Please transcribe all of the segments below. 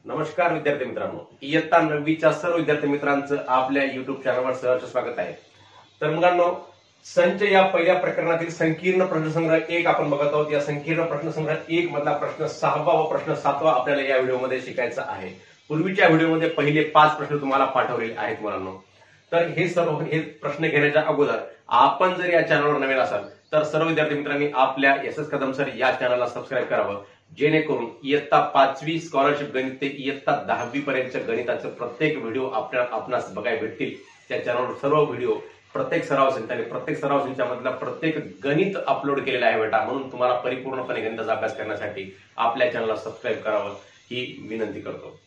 नमस्कार विद्यार्थी मित्रांनो, इयत्ता 9वीच्या सर्व विद्यार्थी मित्रांचं आपल्या युट्यूब चॅनलवर सहर्ष स्वागत आहे। तर मुलांनो, संच या पहिल्या प्रकरणातील संकीर्ण प्रश्नसंग्रह 1 आपण बघत आहोत। या संकीर्ण प्रश्नसंग्रह 1 मधला प्रश्न 6वा व प्रश्न 7वा आपल्याला या व्हिडिओमध्ये शिकायचा आहे। पूर्वीच्या व्हिडिओमध्ये पहिले 5 प्रश्न तुम्हाला पाठवलेले आहेत मुलांनो। तर हे प्रश्न घेण्याच्या अगोदर आपण जर या चॅनलवर नवीन असाल तर सर्व विद्यार्थी मित्रांनी आपल्या एस कदम सर या चॅनलला सबस्क्राईब करावं, जेणेकरून इयत्ता 5वी स्कॉलरशिप गणित ते इयत्ता 10वी पर्यंतच्या गणिताचे प्रत्येक व्हिडिओ आपणास बघायला भेटतील। त्या चॅनलवर सर्व व्हिडिओ प्रत्येक सराव संच आणि प्रत्येक सराव संचामधला प्रत्येक गणित अपलोड केलेला आहे बेटा। म्हणून तुम्हाला परिपूर्णपणे गणिताचा अभ्यास करण्यासाठी आपल्या चॅनलला सबस्क्राईब करावं ही विनंती करतो।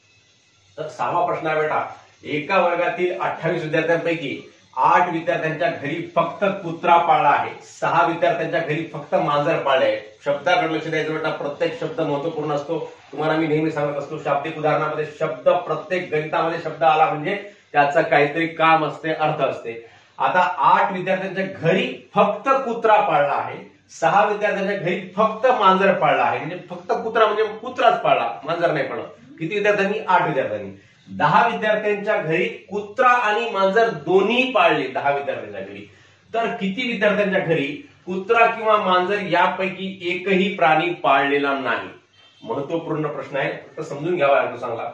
तर 6वा प्रश्न आहे बेटा, एका वर्गातील 28 विद्यार्थ्यांपैकी 8 विद्यार्थ्यांच्या घरी फक्त कुत्रा पाळला आहे, 6 विद्यार्थ्यांच्या घरी फक्त मांजर पाळले आहे। शब्दाकडे लक्ष द्यायचं बेटा, प्रत्येक शब्द महत्वपूर्ण असतो। तुम्हाला मी नेहमी सांगत असतो, शाब्दिक उदाहरणामध्ये शब्द, प्रत्येक गणितामध्ये शब्द आला म्हणजे त्याचं काहीतरी काम असते, अर्थ असते। आता 8 विद्यार्थ्यांच्या घरी फक्त कुत्रा पाळला आहे, 6 विद्यार्थ्यांच्या घरी फक्त मांजर पाळला आहे। म्हणजे फक्त कुत्रा म्हणजे कुत्राच पाळला, मांजर नाही पाळला। किती विद्यार्थ्यांनी? 8 विद्यार्थ्यांनी। 10 विद्यार्थ्यांच्या घरी कुत्रा आणि मांजर दोन्ही पाळले 10 विद्यार्थ्यांच्या घरी। तर किती विद्यार्थ्यांच्या घरी कुत्रा किंवा मांजर यापैकी एकही प्राणी पाळलेला नाही? महत्वपूर्ण प्रश्न आहे, फक्त समजून घ्यावा लागतो चांगला।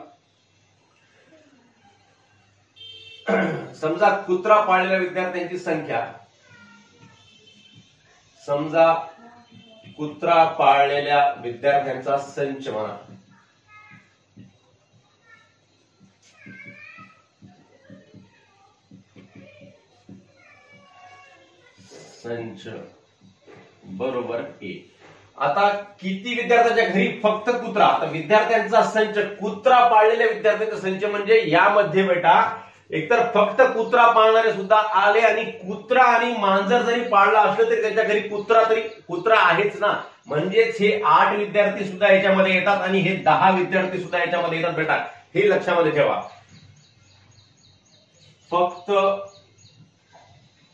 समजा कुत्रा पाळलेल्या विद्यार्थ्यांची संख्या, समजा कुत्रा पाळलेल्या विद्यार्थ्यांचा संच म्हणा, संच बरोबर ए। आता किती विद्यार्थ्यांच्या घरी फक्त कुत्रा? आता विद्यार्थ्यांचा संच, कुत्रा पाळलेल्या विद्यार्थ्यांचा संच म्हणजे यामध्ये बेटा एकतर फक्त कुत्रा पाळणारे सुद्धा आले आणि कुत्रा आणि मांजर जरी पाळला असलं तरी त्यांच्या घरी कुत्रा आहेच ना। म्हणजेच हे 8 विद्यार्थी सुद्धा याच्यामध्ये येतात आणि हे 10 विद्यार्थी सुद्धा याच्यामध्ये येतात बेटा, हे लक्षामध्ये ठेवा। फक्त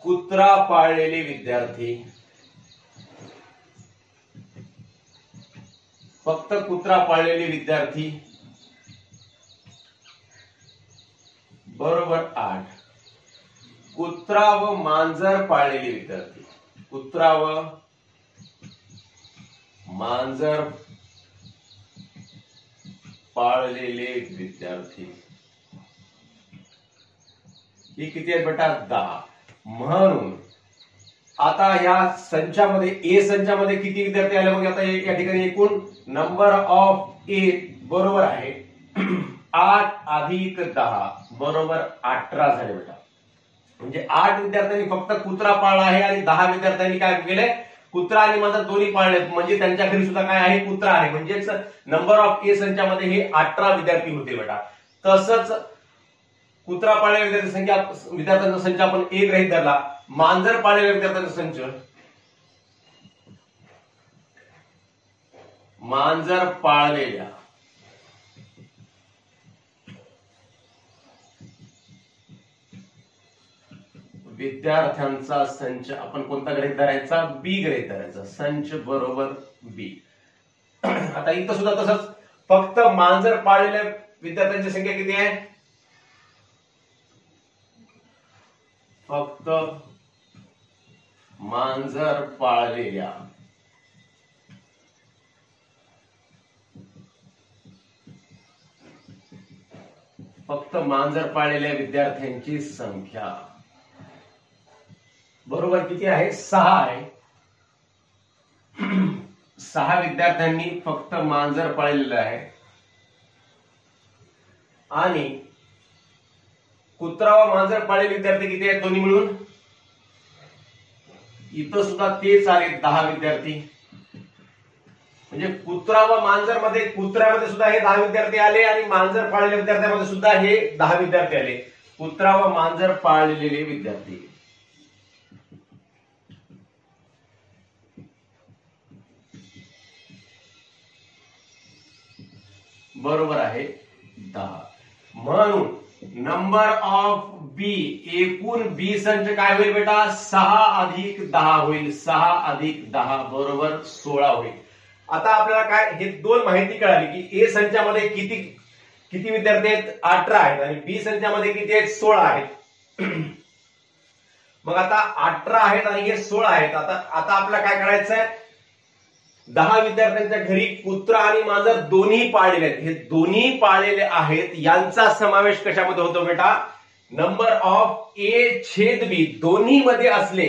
कुत्रा पाळलेले विद्यार्थी, फक्त कुत्रा पाळलेले विद्यार्थी बरोबर 8। कुत्रा व मांजर पाळलेले विद्यार्थी, कुत्रा व मांजर पाळलेले विद्यार्थी ही किती आहेत बेटा? 10। म्हणून आता या संचामध्ये, ए संचामध्ये किती विद्यार्थी आले? मग आता या ठिकाणी एकूण नंबर ऑफ ए बरोबर आहे 8 अधिक 10 बरोबर 18 झाले बेटा। म्हणजे 8 विद्यार्थ्यांनी फक्त कुत्रा पाळला आहे आणि 10 विद्यार्थ्यांनी काय केले? कुत्रा आणि मांजर दोन्ही पाळले, म्हणजे त्यांच्या घरी सुद्धा काय आहे? कुत्रा आहे। म्हणजेच नंबर ऑफ ए संचामध्ये हे 18 विद्यार्थी होते बेटा। तसंच कुत्रा पाळलेल्या विद्यार्थ्यांचा संच आपण 1 गृहीत धरला, मांजर पाळलेल्या विद्यार्थ्यांचा संच, मांजर पाळलेल्या विद्यार्थ्यांचा संच आपण कोणता गृहीत धरायचा? बी गृहीत धरायचा। संच बरोबर बी। आता इथं सुद्धा तसंच, फक्त मांजर पाळलेल्या विद्यार्थ्यांची संख्या किती आहे? फक्त मांजर पाळलेल्या विद्यार्थ्यांची संख्या बरोबर किती आहे? 6 आहे। 6 विद्यार्थ्यांनी फक्त मांजर पाळलेलं आहे आणि कुत्रा व मांजर पाळलेले विद्यार्थी किती आहेत दोन्ही मिळून? इथं सुद्धा तेच आले 10 विद्यार्थी। म्हणजे कुत्रा व मांजर मध्ये, कुत्र्यामध्ये सुद्धा हे 10 विद्यार्थी आले आणि मांजर पाळलेल्या विद्यार्थ्यांमध्ये सुद्धा हे 10 विद्यार्थी आले। कुत्रा व मांजर पाळलेले विद्यार्थी बरोबर आहे 10। म्हणून नंबर ऑफ बी, एकूण बी संच काय होईल बेटा? 6 अधिक 10 होईल। 6 अधिक 10 बरोबर 16 होईल। आता आपल्याला काय हे दोन माहिती कळाली की ए संचामध्ये किती किती विद्यार्थी आहेत? 18 आहेत. आणि बी संचामध्ये किती आहेत? 16 आहेत. मग आता 18 आहेत आणि हे 16 आहेत. आता आपल्याला काय करायचं आहे? 10 विद्यार्थ्यांच्या घरी कुत्रा आणि मांजर दोन्ही पाळलेले आहेत. हे दोन्ही पाळलेले आहेत, यांचा समावेश कशामध्ये होतो बेटा? नंबर ऑफ ए छेद बी दोन्ही मध्ये असले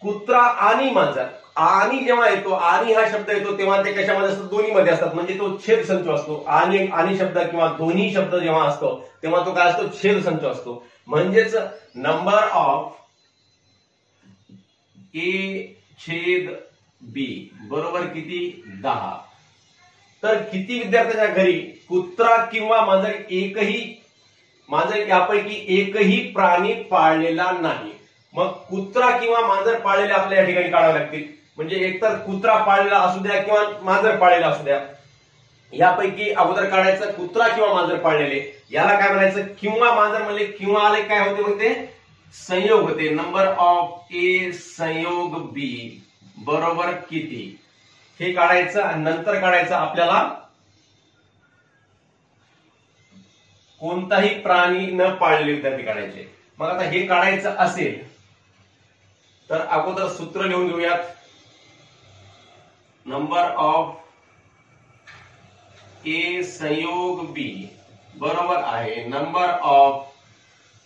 कुत्रा आणि मांजर. आणि जेव्हा येतो, आणि हा शब्द येतो तेव्हा ते कशामध्ये असतो? दोन्ही मध्ये असतात, म्हणजे तो छेद संच असतो. आणि शब्द किंवा दोन्ही शब्द जेव्हा असतो तेव्हा तो काय असतो? छेद संच असतो. म्हणजेच नंबर ऑफ ए छेद बी बरोबर किती? 10. तर किती विद्यार्थ्यांच्या घरी कुत्रा किंवा मांजर यापैकी एकही प्राणी पाळलेला नाही? मग कुत्रा किंवा मांजर पाळलेले आपल्या या ठिकाणी काढावे लागतील. म्हणजे एकतर कुत्रा पाळलेला असू द्या किंवा मांजर पाळलेला असू द्या, यापैकी अगोदर काढायचं कुत्रा किंवा मांजर पाळलेले. याला काय म्हणायचं? किंवा मांजर म्हणले किंवा आले काय होते? मग ते संयोग होते. नंबर ऑफ ए संयोग बी बरोबर किती? हे काढायचं. आणि नंतर काढायचं आपल्याला कोणताही प्राणी न पाळलेले विद्यार्थी काढायचे. मग आता हे काढायचं असेल तर अगोदर सूत्र लिहून घेऊयात. नंबर ऑफ ए संयोग बी बरोबर आहे नंबर ऑफ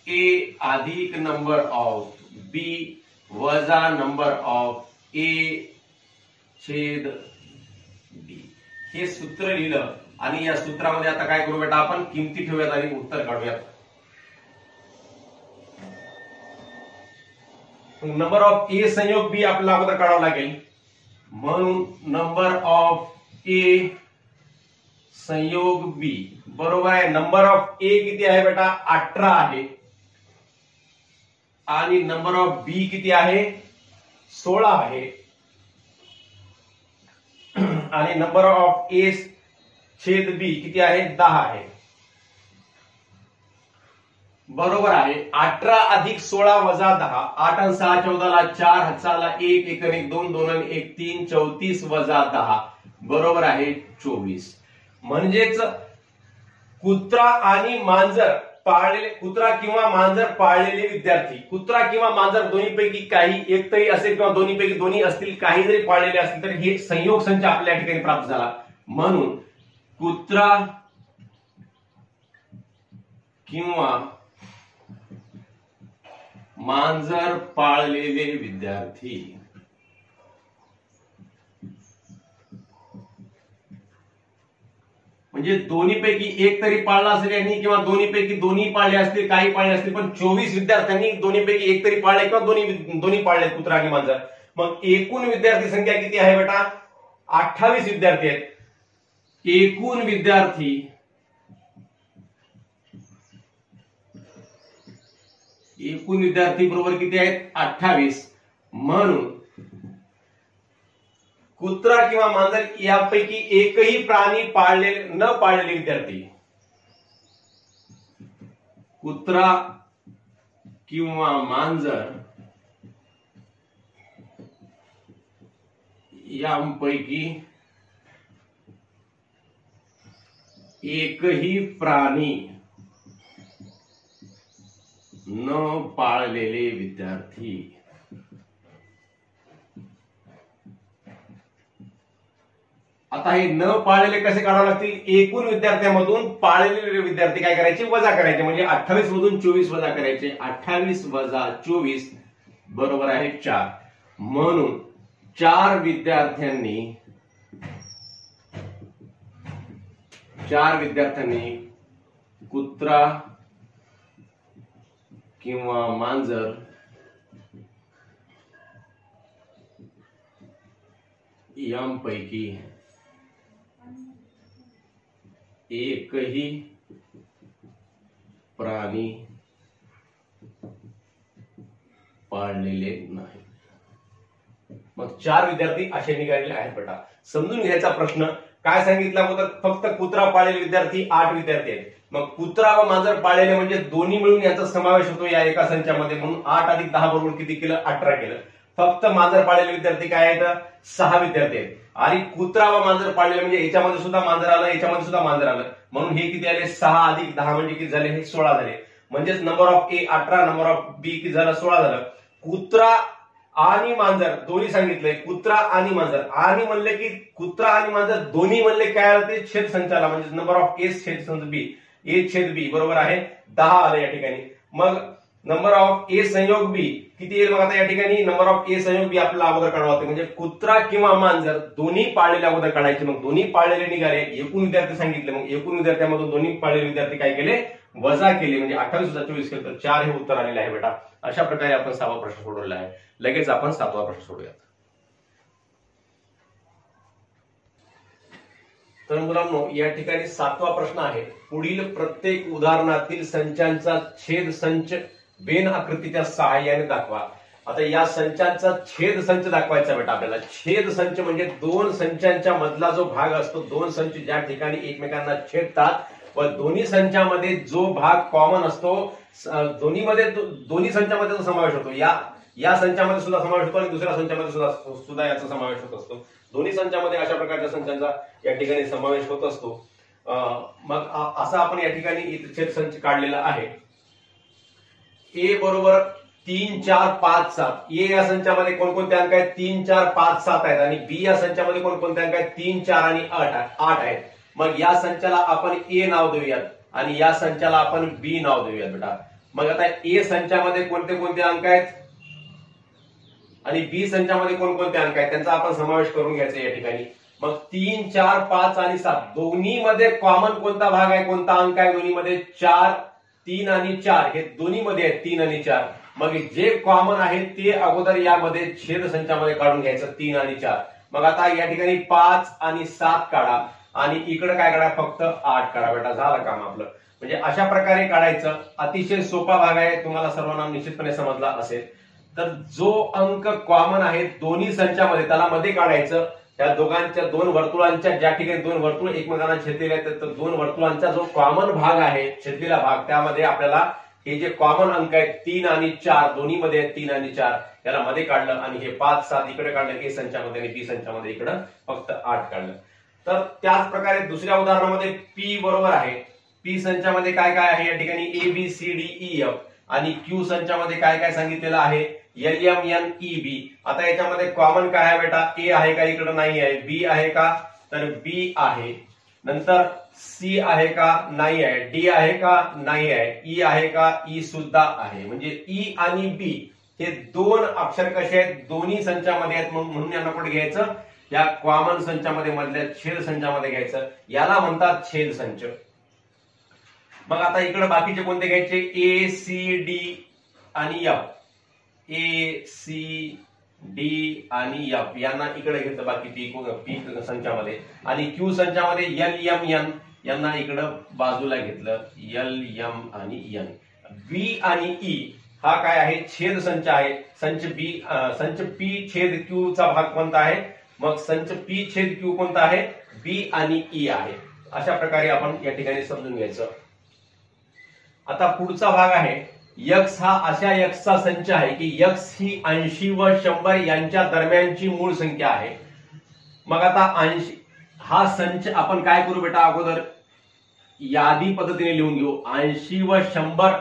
ए अधिक नंबर ऑफ बी वजा नंबर ऑफ ए छेद बी. हे सूत्र लिहिलं आणि या सूत्रामध्ये आता काय करू बेटा? आपण किमती ठेवूयात आणि उत्तर काढूयात. नंबर ऑफ ए संयोग बी आपल्याला अगोदर काढावं लागेल. म्हणून नंबर ऑफ ए संयोग बी बरोबर आहे. नंबर ऑफ ए किती आहे बेटा? 18 आहे. आणि नंबर ऑफ बी किती आहे? 16 आहे. आणि नंबर ऑफ ए छेद बी किती आहे? 10 आहे. बरोबर आहे. 18 अधिक 16 वजा 10. 8 आणि 6 14ला 4 हाताला 1 1 1 2 2 1 3 34 वजा 10 बरोबर आहे 24. म्हणजेच कुत्रा आणि मांजर पाळलेले, कुत्रा किंवा मांजर पाळलेले विद्यार्थी, कुत्रा किंवा मांजर दोन्हीपैकी काही एक तरी असेल किंवा दोन्हीपैकी दोन्ही असतील, काही जरी पाळलेले असतील तर हे संयोग संच आपल्या या ठिकाणी प्राप्त झाला. म्हणून कुत्रा किंवा मांजर पाळलेले विद्यार्थी म्हणजे दोन्हीपैकी एक तरी पाळला असेल यांनी किंवा दोन्हीपैकी दोन्ही पाळले असतील, काही पाळले असतील, पण 24 विद्यार्थ्यांनी दोन्हीपैकी एक तरी पाळले किंवा दोन्ही पाळले कुत्रा आणि मांजर. मग एकूण विद्यार्थी संख्या किती आहे बेटा? 28 विद्यार्थी आहेत. एकूण विद्यार्थी बरोबर किती आहेत? 28. म्हणून कुत्रा किंवा मांजर यापैकी एकही प्राणी न पाळलेले विद्यार्थी, कुत्रा किंवा मांजर यांपैकी एकही प्राणी न पाळलेले विद्यार्थी आता हे न पाळलेले कसे काढावे लागतील? एकूण विद्यार्थ्यांमधून पाळलेले विद्यार्थी काय करायचे? वजा करायचे. म्हणजे 28 मधून 24 वजा करायचे. 28 वजा 24 बरोबर आहे 4. म्हणून 4 विद्यार्थ्यांनी कुत्रा किंवा मांजर यांपैकी एकही प्राणी पाळलेले नाही. मग 4 विद्यार्थी असे निघालेले आहेत बेटा. समजून घ्यायचा प्रश्न काय सांगितला होता? फक्त कुत्रा पाळलेले विद्यार्थी 8 विद्यार्थी आहेत. मग कुत्रा व मांजर पाळलेले म्हणजे दोन्ही मिळून याचा समावेश होतो या एका संचामध्ये. म्हणून 8 अधिक 10 बरोबर किती केलं? 18 केलं. फक्त मांजर पाळलेले विद्यार्थी काय आहेत? 6 विद्यार्थी आहेत. आणि कुत्रा व मांजर पाळलेले म्हणजे याच्यामध्ये सुद्धा मांजर आलं, याच्यामध्ये सुद्धा मांजर आलं, म्हणून हे किती आले? 6 अधिक 10 म्हणजे किती झाले? हे 16 झाले. म्हणजेच number of A 18, number of B किती झालं? 16 झालं. कुत्रा आणि मांजर दोन्ही सांगितलंय, कुत्रा आणि मांजर, आणि म्हणले की कुत्रा आणि मांजर दोन्ही म्हणले काय आलं? ते छेद संचाला, म्हणजे नंबर ऑफ ए छेद संच बी, ए छेद बी बरोबर आहे 10 आलं या ठिकाणी. मग नंबर ऑफ ए संयोग बी किती येईल? मग आता या ठिकाणी नंबर ऑफ ए संयोग बी आपल्याला अगोदर काढावं लागतं, म्हणजे कुत्रा किंवा मांजर दोन्ही पाळलेले अगोदर काढायचे. मग दोन्ही पाळलेले निघाले, एकूण विद्यार्थी सांगितले, मग एकूण विद्यार्थ्यांमधून दोन्ही पाळलेले विद्यार्थी काय केले? वजा केले, म्हणजे 28 वजा 24 केलं तर 4 हे उत्तर आलेले आहे बेटा. अशा प्रकारे आपण 6वा प्रश्न सोडवलेला आहे. लगेच आपण 7वा प्रश्न सोडूयात. तर मुलांनो या ठिकाणी 7वा प्रश्न आहे, पुढील प्रत्येक उदाहरणातील संचांचा छेद संच बेन आकृतीच्या सहाय्याने दाखवा. आता या संचांचा छेद संच दाखवायचा बेटा आपल्याला. छेद संच म्हणजे दोन संचांच्या मधला जो भाग असतो, दोन संच ज्या ठिकाणी एकमेकांना छेदतात व दोन्ही संचामध्ये जो भाग कॉमन असतो, दोन्ही संचामध्ये समावेश होतो. या संचामध्ये सुद्धा समावेश होतो आणि दुसऱ्या संचामध्ये सुद्धा याचा समावेश होत असतो. दोन्ही संचामध्ये अशा प्रकारच्या संचांचा या ठिकाणी समावेश होत असतो. मग असा आपण या ठिकाणी छेद संच काढलेला आहे. ए बरोबर 3, 4, 5, 7. ए या संचामध्ये कोणकोणते अंक आहेत? 3, 4, 5, 7 आहेत. आणि बी या संचामध्ये कोणकोणते अंक आहेत? 3, 4 आणि 8 आहेत. मग या संचाला आपण ए नाव देऊयात आणि या संचाला आपण बी नाव देऊयात बेटा. मग आता ए संचामध्ये कोणते कोणते अंक आहेत आणि बी संचामध्ये कोणकोणते अंक आहेत त्यांचा आपण समावेश करून घ्यायचा या ठिकाणी. मग 3, 4, 5 आणि 7 दोन्ही मध्ये कॉमन कोणता भाग आहे, कोणता अंक आहे? दोन्ही मध्ये 4, 3 आणि 4 हे दोन्ही मध्ये आहेत, 3 आणि 4. मग जे कॉमन आहे ते अगोदर यामध्ये छेद संचामध्ये काढून घ्यायचं, 3 आणि 4. मग आता या ठिकाणी 5 आणि 7 काढा आणि इकडे काय काढा? फक्त 8 काढा बेटा, झालं काम आपलं. म्हणजे अशा प्रकारे काढायचं. अतिशय सोपा भाग आहे, तुम्हाला सर्वांना निश्चितपणे समजला असेल. तर जो अंक कॉमन आहे दोन्ही संचामध्ये त्याला मध्ये काढायचं. त्या दोघांच्या दोन वर्तुळांच्या ज्या ठिकाणी दोन वर्तुळ एकमेकांना छेदलेले आहेत तर दोन वर्तुळांचा जो कॉमन भाग आहे, छेदलेला भाग, त्यामध्ये आपल्याला हे जे कॉमन अंक आहेत 3 आणि 4 दोन्ही मध्ये आहेत, 3 आणि 4 याला मध्ये काढलं आणि हे 5, 7 इकडे काढलं ए संचामध्ये आणि बी संचामध्ये इकडे फक्त 8 काढलं. तर त्याच प्रकारे दुसऱ्या उदाहरणामध्ये पी बरोबर आहे. पी संचामध्ये काय काय आहे? या ठिकाणी A B C D E F आणि क्यू संचामध्ये काय काय सांगितलेलं आहे? L M N E B. आता याच्यामध्ये कॉमन काय आहे बेटा? ए आहे का? इकडे नाही आहे. बी आहे का? तर बी आहे. नंतर सी आहे का? नाही आहे. डी आहे का? नाही आहे. ई आहे का? ई सुद्धा आहे. म्हणजे ई आणि बी हे दोन अक्षर कसे आहेत? दोन्ही संचामध्ये आहेत, म्हणून यांना कुठे घ्यायचं? या कॉमन संचामध्ये मधल्या छेद संचामध्ये घ्यायचं. याला म्हणतात छेद संच. मग आता इकडे बाकीचे कोणते घ्यायचे? ए सी डी आणि एफ. ए सी डी आणि एफ यांना इकडे घेतलं बाकी पी संचामध्ये. आणि क्यू संचामध्ये एल एम एन यांना इकडे बाजूला घेतलं, एल एम आणि एन. बी आणि ई हा काय आहे? छेद संच आहे. संच पी छेद क्यू चा भाग कोणता आहे? मग संच पी छेद क्यू कोणता आहे? बी आणि ई आहे. अशा प्रकारे आपण या ठिकाणी समजून घ्यायचं. आता पुढचा भाग आहे यक्स. हा अशा यक्सचा संच आहे की यक्स ही 80 व 100 यांच्या दरम्यानची मूळ संख्या आहे. मग आता 80 हा संच आपण काय करू बेटा? अगोदर यादी पद्धतीने लिहून घेऊ. 80 व 100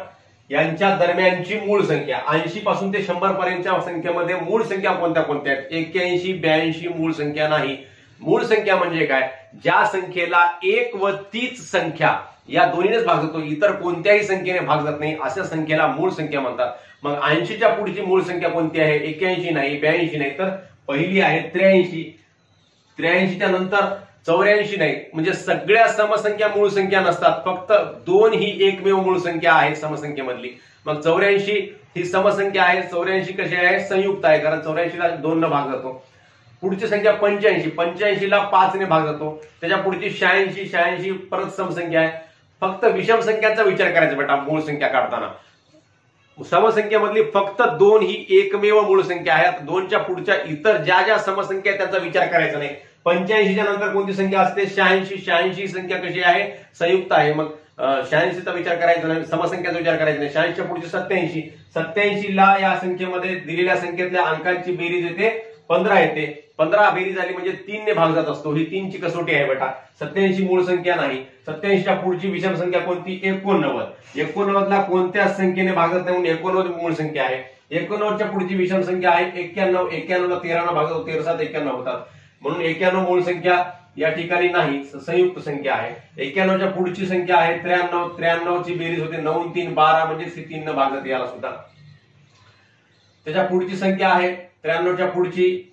यांच्या दरम्यानची मूळ संख्या. 80 पासून ते 100 पर्यंतच्या संख्येमध्ये मूळ संख्या कोणत्या कोणत्या आहेत? 81, 82 मूळ संख्या नाही. मूळ संख्या म्हणजे काय? ज्या संख्येला 1 व तीच संख्या या दोन्हीनेच भाग जातो, इतर कोणत्याही संख्येने भाग जात नाही, अशा संख्येला मूळ संख्या म्हणतात. मग 80च्या पुढची मूळ संख्या कोणती आहे? 81 नाही, 82 नाही, तर पहिली आहे 83. 83च्या नंतर 84 नाही. म्हणजे सगळ्या समसंख्या मूळ संख्या नसतात, फक्त 2 ही एकमेव मूळ संख्या आहे समसंख्येमधली. मग 84 ही समसंख्या आहे. 84 कशी आहे? संयुक्त आहे, कारण 84ला 2 न भाग जातो. पुढची संख्या 85. 85ला 5 ने भाग जातो. त्याच्या पुढची 86. 86 परत समसंख्या आहे. फक्त विषम संख्यांचा विचार करायचा बेटा मूळ संख्या काढताना. समसंख्येमधली फक्त 2 ही एकमेव मूळ संख्या आहे. 2च्या पुढच्या इतर ज्या ज्या समसंख्या आहेत त्यांचा विचार करायचा नाही. 85च्या नंतर कोणती संख्या असते? 86. 86 संख्या कशी आहे? संयुक्त आहे. मग 86चा विचार करायचा नाही, समसंख्याचा विचार करायचा नाही. 86च्या पुढची 87. 87ला या संख्येमध्ये दिलेल्या संख्येतल्या अंकांची बेरीज येते 15 येते. 15 बेरीज झाली म्हणजे 3 ने भाग जात असतो. ही 3 ची कसोटी आहे बेटा. 87 मूळ संख्या नाही. 87च्या पुढची विषम संख्या कोणती? 89. 89 ला कोणत्याच संख्येने भाग जात नाही म्हणून 89 मूळ संख्या आहे. 89च्या पुढची विषम संख्या आहे 91. 91 ला 13 भाग जातो, 13 7 91 होतात म्हणून 91 मूळ संख्या या ठिकाणी नाही, संयुक्त संख्या आहे. 91च्या पुढची संख्या आहे 93. 93 ची बेरीज होते 9 3 12 म्हणजे 3 न भाग जाते याला सुद्धा. त्याच्या पुढची संख्या आहे 93च्या पुढची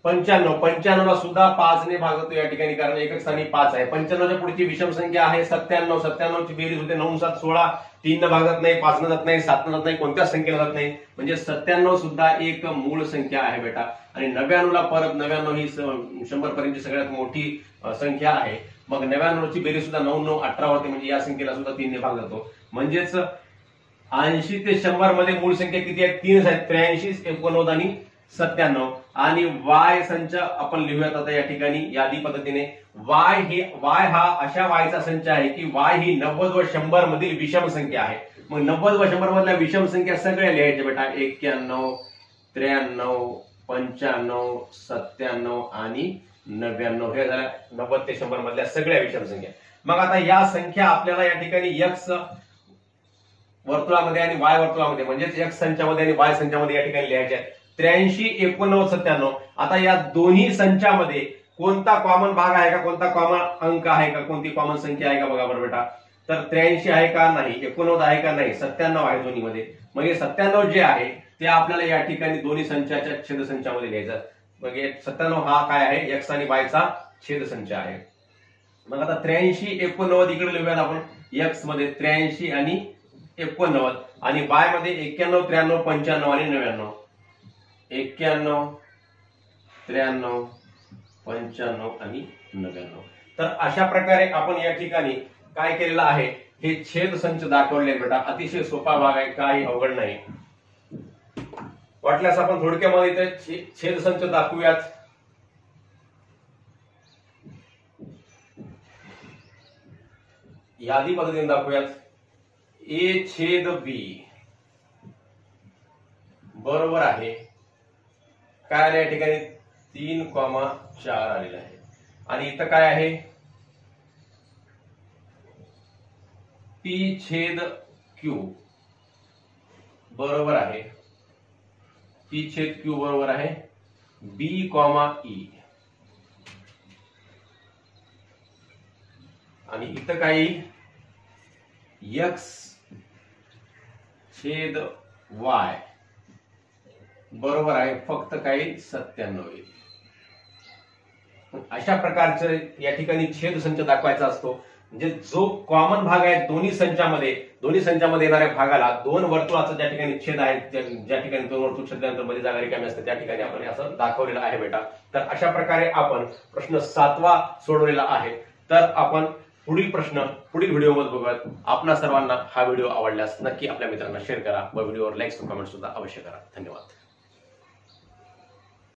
95. 95 ला सुद्धा 5 ने भाग जातो या ठिकाणी कारण एकक स्थानी 5 आहे. 95च्या पुढची विषम संख्या आहे 97. 97 ची बेरीज होते 9 7 16. 3 न भाग जात नाही, 5 न जात नाही, 7 न जात नाही, कोणत्याच संख्येला जात नाही म्हणजे 97 सुद्धा एक मूळ संख्या आहे बेटा. आणि 99 ला परत 99 ही 100 पर्यंतची सगळ्यात मोठी संख्या आहे. मग 99 ची बेरीज सुद्धा 9 9 18 होते म्हणजे या संख्येला सुद्धा 3 ने भाग जातो. म्हणजेच 80 ते 100 मध्ये मूळ संख्या किती आहेत? 3 आहेत. 83 89 आणि 97. आणि वाय संच आपण लिहूयात आता या ठिकाणी यादी पद्धतीने. वाय हा अशा वायचा संच आहे की वाय ही 90 व 100 मधील विषम संख्या आहे. मग 90 व 100 मधल्या विषम संख्या सगळ्या लिहायच्या बेटा. 91 93 95 97 आणि 99 हे झाल्या 90 ते 100 मधल्या सगळ्या विषम संख्या. मग आता या संख्या आपल्याला या ठिकाणी एक्स वर्तुळामध्ये आणि वाय वर्तुळामध्ये म्हणजेच एक्स संचामध्ये आणि वाय संचामध्ये या ठिकाणी लिहायच्या. 83 89 97. आता या दोन्ही संचामध्ये कोणता कॉमन भाग आहे का, कोणता कॉमन अंक आहे का, कोणती कॉमन संख्या आहे का बघा बरं बेटा. तर 83 आहे का नाही, 89 आहे का नाही, 97 आहे दोन्हीमध्ये. मग हे 97 जे आहे ते आपल्याला या ठिकाणी दोन्ही संचाच्या छेदसंचामध्ये लिहायचं. मग 97 हा काय आहे? एक्स आणि वायचा छेदसंच आहे. मग आता 83 89 इकडे लिहूयात आपण. एक्स मध्ये 83 आणि 89 आणि वाय मध्ये 91 93 95 आणि 99. 91 93 95 आणि 99. तर अशा प्रकारे आपण या ठिकाणी काय केलेलं आहे? हे छेद संच दाखवले बेटा. अतिशय सोपा भाग आहे, काही अवघड नाही. वाटल्यास आपण थोडक्यामध्ये इथे छेद संच दाखवूयात. यादी पद्धतीने दाखवूयात. ए छेद बी बरोबर आहे काय आले या ठिकाणी? 3,4 आलेला आहे. आणि इथं काय आहे? पी छेद क्यू बरोबर आहे. पी छेद क्यू बरोबर आहे बी ई. आणि इथं काही एक्स छेद वाय बरोबर आहे फक्त काही 97 येईल. अशा प्रकारचं या ठिकाणी छेद संच दाखवायचा असतो. म्हणजे जो कॉमन भाग आहे दोन्ही संचामध्ये येणाऱ्या भागाला दोन वर्तुळाचा ज्या ठिकाणी छेद आहे, ज्या ठिकाणी दोन वर्तुळ छेदल्यानंतर मध्ये जागा रिकामी असते त्या ठिकाणी आपण असं दाखवलेलं आहे बेटा. तर अशा प्रकारे आपण प्रश्न 7वा सोडवलेला आहे. तर आपण पुढील व्हिडिओमध्ये बघूयात. आपणा सर्वांना हा व्हिडिओ आवडल्यास नक्की आपल्या मित्रांना शेअर करा व व्हिडिओवर लाईक कमेंट सुद्धा अवश्य करा. धन्यवाद.